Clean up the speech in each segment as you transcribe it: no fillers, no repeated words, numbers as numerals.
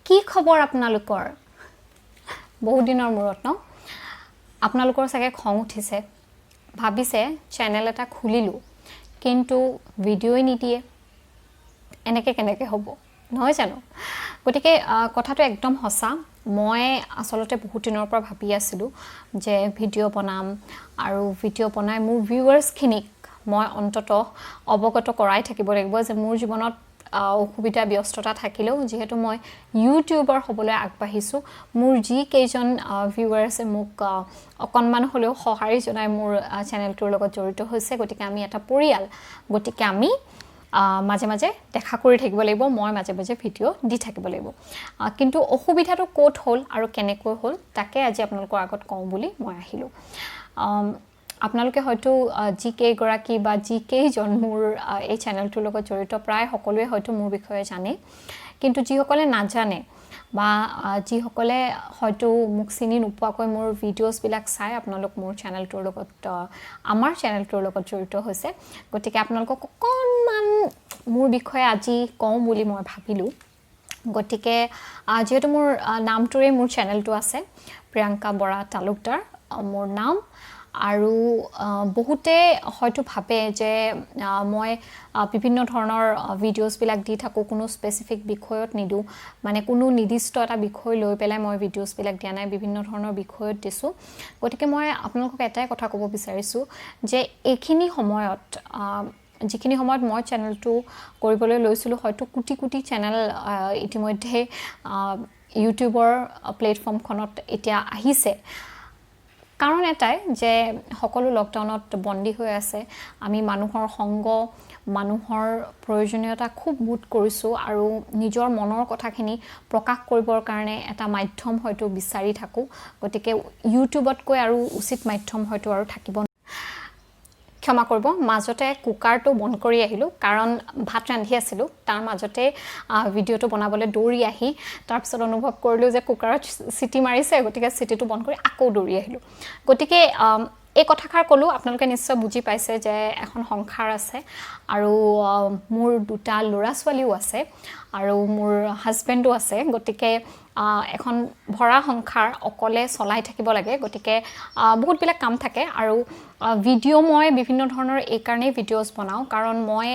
কি খবৰ আপোনালোকৰ বহুত দিনৰ মূৰত ন আপোনালোকৰ চাগে খং উঠিছে ভাবিছে চেনেল এটা খুলিলো কিন্তু ভিডিঅ'ই নিদিয়ে এনেকে কেনেকে হ'ব নহয় জানো গতিকে কথাটো একদম হসা মই আসলতে বহুত দিনৰ পৰা ভাবি আছিলো যে ভিডিঅ' বনাম আৰু ভিডিঅ' বনাই মোৰ ভিউৱাৰ্ছ খিনিক মই অন্তত অৱগত কৰাই থাকিব লাগিব যে মোৰ জীৱনত অসুবিধা ব্যস্ততা থাকিলেও যেহেতু মই ইউটিউবাৰ হ'বলৈ আগবাঢ়িছো মোৰ যি কেইজন ভিউৱাৰ্ছে মোক অকনমান হলেও সহাৰি জনাই মোৰ চেনেলটোৰ লগত জড়িত হৈছে গতিকে আমি এটা পৰিয়াল গতিকে আমি মাঝে মাঝে দেখা কৰি থাকিব লাগিব মই মাঝে মাঝে ভিডিঅ' দি থাকিব লাগিব কিন্তু অসুবিধাটো কোট হ'ল আৰু কেনেকৈ হ'ল তাকে আজি আপোনালোকৰ আগত কওঁ বুলি মই আহিলো আপোনালোকে হয়তো জিকে গৰাকী বা জিকে জন্মৰ এই চেনেলটোৰ লগত জড়িত প্ৰায় সকলোৱে হয়তো মোৰ বিষয়ে জানে কিন্তু যিসকলে নাজানে বা যিসকলে হয়তো মোক চিনি নোপোৱাকৈ মোৰ ভিডিঅ'ছ বিলাক চাই আপোনালোক মোৰ চেনেলটোৰ লগত আমাৰ চেনেলটোৰ লগত জড়িত হৈছে গতিকে আপোনালোকক অকণমান মোৰ বিষয়ে আজি কওঁ বুলি মই ভাবিলো গতিকে যেহেতু মোৰ নামটোৰে মোৰ চেনেলটো আছে প্ৰিয়ংকা বৰা তালুকদাৰ মোৰ নাম আৰু বহুতে হয়তো ভাবে যে মই বিভিন্ন ধৰণৰ ভিডিঅ'ছ বিলাক দি থাকো কোনো স্পেসিফিক বিষয়ত নিদু মানে কোনো নিৰ্দিষ্ট এটা বিষয় লৈ পেলাই মই ভিডিঅ'ছ বিলাক দিয়া নাই বিভিন্ন ধৰণৰ বিষয়ত দিছো গতিকে মই আপোনালোকক এটাই কথা ক'ব বিচাৰিছো যে এইখিনি সময়ত যিখিনি সময়ত মই চেনেলটো কৰিবলৈ লৈছিলো হয়তো কোটি কোটি চেনেল ইতিমধ্যে ইউটিউবৰ প্লেটফৰ্মখনত এতিয়া আহিছে কাৰণ এটাই যে সকলো লকডাউনত বন্দী হৈ আছে আমি মানুহৰ সংগ মানুহৰ প্ৰয়োজনীয়তা খুব বোধ কৰিছো আৰু নিজৰ মনৰ কথাখিনি প্ৰকাশ কৰিবৰ কাৰণে এটা মাধ্যম হয়তো বিচাৰি থাকো গতিকে ইউটিউবতকৈ আৰু উচিত মাধ্যম হয়তো আৰু থাকিব ক্ষমা কৰিব মাজতে কুকাৰটো বন্ধ কৰি আহিলো কাৰণ ভাত ৰান্ধি আছিলো তাৰ মাজতে ভিডিঅ'টো বনাবলৈ দৌৰি আহি তাৰ পিছত অনুভৱ কৰিলো যে কুকাৰত সিটি মাৰিছে গতিকে সিটিটো বন্ধ কৰি আকৌ দৌৰি আহিলো গতিকে এই কথাখাৰ কলো আপোনালোকে নিশ্চয় বুজি পাইছে যে এখন সংসাৰ আছে আৰু মোৰ দুটা ল'ৰা ছোৱালীও আছে আৰু মোৰ হাজবেণ্ডো আছে গতিকে এখন ভৰা সংসাৰ অকলে চলাই থাকিব লাগে গতিকে বহুত বিলাক কাম থাকে আৰু ভিডিঅ' মই বিভিন্ন ধৰণৰ এই কাৰণে ভিডিঅ'ছ বনাও কাৰণ মই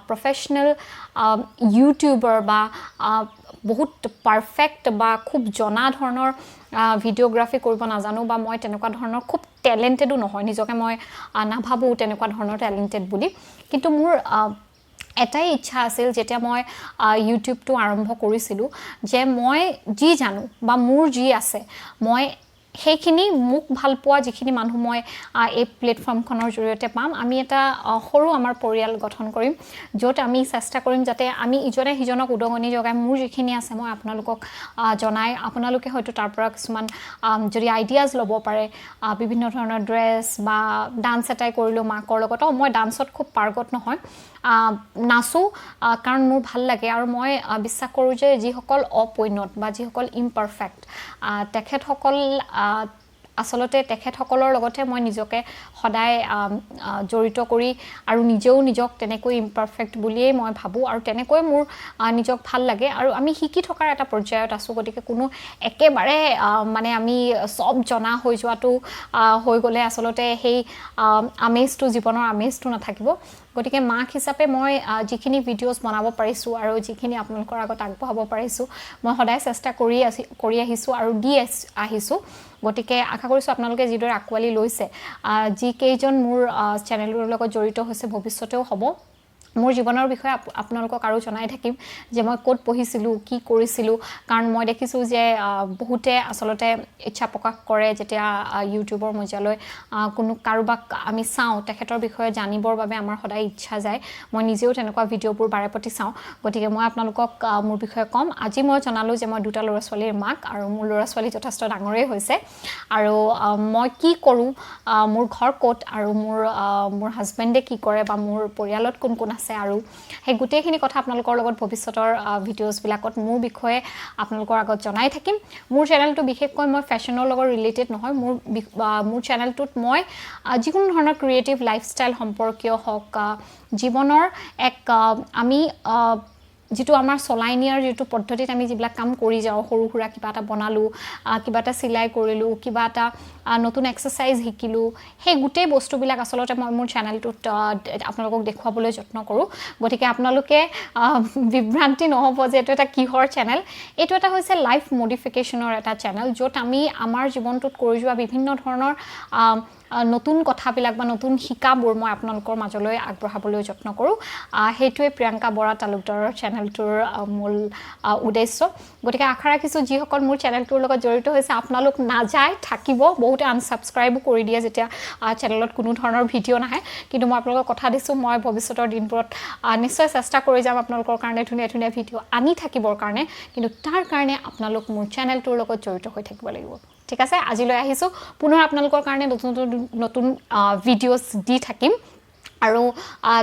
প্ৰফেশনেল ইউটিউবাৰ বা বহুত পাৰফেক্ট বা খুব জনা ধৰণৰ ভিডিঅ'গ্ৰাফি কৰিব নাজানো বা মই তেনেকুৱা ধৰণৰ খুব টেলেন্টেডো নহয় নিজকে মই নাভাবো তেনেকুৱা ধৰণৰ টেলেন্টেড বুলি কিন্তু মোৰ এটাই ইচ্ছা আছিল যেতিয়া মই ইউটিউবটো আৰম্ভ কৰিছিলো যে মই যি জানো বা মোৰ যি আছে মই সেইখিনি মোক ভাল পোৱা যিখিনি মানুহ মই এই প্লেটফৰ্মখনৰ জৰিয়তে পাম আমি এটা সৰু আমাৰ পৰিয়াল গঠন কৰিম য'ত আমি চেষ্টা কৰিম যাতে আমি ইজনে সিজনক উদগনি যোগাই মোৰ যিখিনি আছে মই আপোনালোকক জনাই আপোনালোকে হয়তো তাৰ পৰা কিছুমান যদি আইডিয়াজ ল'ব পাৰে বিভিন্ন ধৰণৰ ড্ৰেছ বা ডান্স এটাই কৰিলো মাকৰ লগত মই ডান্সত খুব পাৰ্গত নহয় নাচো কাৰণ মোৰ ভাল লাগে আৰু মই বিশ্বাস কৰো যে যিসকল অপৰিণত বা যিসকল ইমপাৰফেক্ট তেখেতসকল আসলতে তেখেতসকলৰ লগতে মই নিজকে সদায় জড়িত কৰি আৰু নিজেও নিজক তেনেকৈ ইমপাৰফেক্ট বুলিয়ে মই ভাবো আৰু তেনেকৈ মোৰ নিজক ভাল লাগে আৰু আমি শিকি থকাৰ এটা পৰ্যায়ত আছো গতিকে কোনো একেবাৰে মানে আমি সব জনা হৈ যোৱাটো হৈ গলে আসলতে সেই আমেজটো জীৱনৰ আমেজটো নাথাকিব গতিকে মাক হিচাপে মই যিখিনি ভিডিঅ'ছ বনাব পাৰিছো আৰু যিখিনি আপোনালোকৰ আগত আগবঢ়াব পাৰিছো মই সদায় চেষ্টা কৰি আহিছো আৰু দি আহিছো গতিকে আশা কৰিছো আপোনালোকে যিদৰে আকোৱালি লৈছে যি কেইজন মোৰ চেনেলৰ লগত জড়িত হৈছে ভৱিষ্যতেও হ'ব মোৰ জীৱনৰ বিষয়ে আপোনালোকক আৰু জনাই থাকিম যে মই ক'ত পঢ়িছিলো কি কৰিছিলো কাৰণ মই দেখিছো যে বহুতে আসলতে ইচ্ছা প্ৰকাশ কৰে যেতিয়া ইউটিউবৰ মজালৈ কোনো কাৰোবাক আমি চাও তেখেতৰ বিষয়ে জানিবৰ বাবে আমাৰ সদায় ইচ্ছা যায় মই নিজেও তেনেকুৱা ভিডিঅ'বোৰ বাৰেপতি চাও গতিকে মই আপোনালোকক মোৰ বিষয়ে কম আজি মই জনালো যে মই দুটা ল'ৰা ছোৱালীৰ মাক আৰু মোৰ ল'ৰা ছোৱালী যথেষ্ট ডাঙৰেই হৈছে আৰু মই কি কৰো মোৰ ঘৰ ক'ত আৰু মোৰ হাজবেণ্ডে কি কৰে বা মোৰ পৰিয়ালত কোন কোন আছে আৰু হে গুটেইখিনি কথা আপোনালোকৰ লগত ভৱিষ্যতৰ ভিডিঅ'ছ বিলাকত মোৰ বিষয়ে আপোনালোকৰ আগত জনাই থাকিম মোৰ চেনেলটো বিশেষকৈ মই ফেশ্বনৰ লগত ৰিলেটেড নহয় মোৰ চেনেলটোত মই যিকোনো ধৰণৰ ক্ৰিয়েটিভ লাইফষ্টাইল সম্পৰ্কীয় হওক জীৱনৰ এক আমি যিটো আমাৰ চলাই নিয়াৰ যিটো পদ্ধতিত আমি যিবিলাক কাম কৰি যাওঁ সৰু সুৰা কিবা এটা বনালোঁ কিবা এটা চিলাই কৰিলোঁ কিবা এটা নতুন এক্সাৰচাইজ শিকিলোঁ সেই গোটেই বস্তুবিলাক আচলতে মই মোৰ চেনেলটোত আপোনালোকক দেখুৱাবলৈ যত্ন কৰোঁ গতিকে আপোনালোকে বিভ্ৰান্তি নহ'ব যে এইটো এটা কিহৰ চেনেল এইটো এটা হৈছে লাইফ মডিফিকেশ্যনৰ এটা চেনেল য'ত আমি আমাৰ জীৱনটোত কৰি যোৱা বিভিন্ন ধৰণৰ নতুন কথাবিলাক বা নতুন শিকাবোৰ মই আপোনালোকৰ মাজলৈ আগবঢ়াবলৈ যত্ন কৰোঁ সেইটোৱে প্ৰিয়ংকা বৰা তালুকদাৰৰ চেনেলটোৰ মূল উদ্দেশ্য গতিকে আশা ৰাখিছোঁ যিসকল মোৰ চেনেলটোৰ লগত জড়িত হৈছে আপোনালোক নাযায় থাকিব বহুতে আনছাবস্ক্ৰাইবো কৰি দিয়ে যেতিয়া চেনেলত কোনো ধৰণৰ ভিডিঅ' নাহে কিন্তু মই আপোনালোকক কথা দিছোঁ মই ভৱিষ্যতৰ দিনবোৰত নিশ্চয় চেষ্টা কৰি যাম আপোনালোকৰ কাৰণে ধুনীয়া ধুনীয়া ভিডিঅ' আনি থাকিবৰ কাৰণে কিন্তু তাৰ কাৰণে আপোনালোক মোৰ চেনেলটোৰ লগত জড়িত হৈ থাকিব লাগিব ঠিক আছে আজিলৈ আহিছোঁ পুনৰ আপোনালোকৰ কাৰণে নতুন ভিডিঅ'ছ দি থাকিম আৰু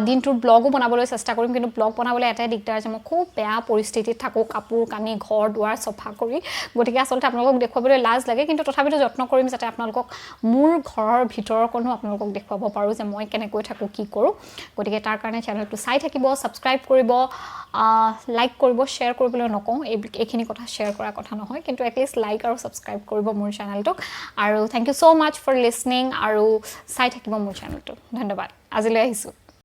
দিনটোৰ ব্লগো বনাবলৈ চেষ্টা কৰিম কিন্তু ব্লগ বনাবলৈ এটাই দিগদাৰ যে মই খুব বেয়া পৰিস্থিতিত থাকোঁ কাপোৰ কানি ঘৰ দুৱাৰ চফা কৰি গতিকে আচলতে আপোনালোকক দেখুৱাবলৈ লাজ লাগে কিন্তু তথাপিতো যত্ন কৰিম যাতে আপোনালোকক মোৰ ঘৰৰ ভিতৰৰ কোনো আপোনালোকক দেখুৱাব পাৰোঁ যে মই কেনেকৈ থাকোঁ কি কৰোঁ গতিকে তাৰ কাৰণে চেনেলটো চাই থাকিব ছাবস্ক্ৰাইব কৰিব লাইক কৰিব শ্বেয়াৰ কৰিবলৈ নকওঁ এইখিনি কথা শ্বেয়াৰ কৰা কথা নহয় কিন্তু এটলিষ্ট লাইক আৰু ছাবস্ক্ৰাইব কৰিব মোৰ চেনেলটোক আৰু thank you so' much for listening আৰু চাই থাকিব মোৰ চেনেলটো ধন্যবাদ আজিলৈ আহিছোঁ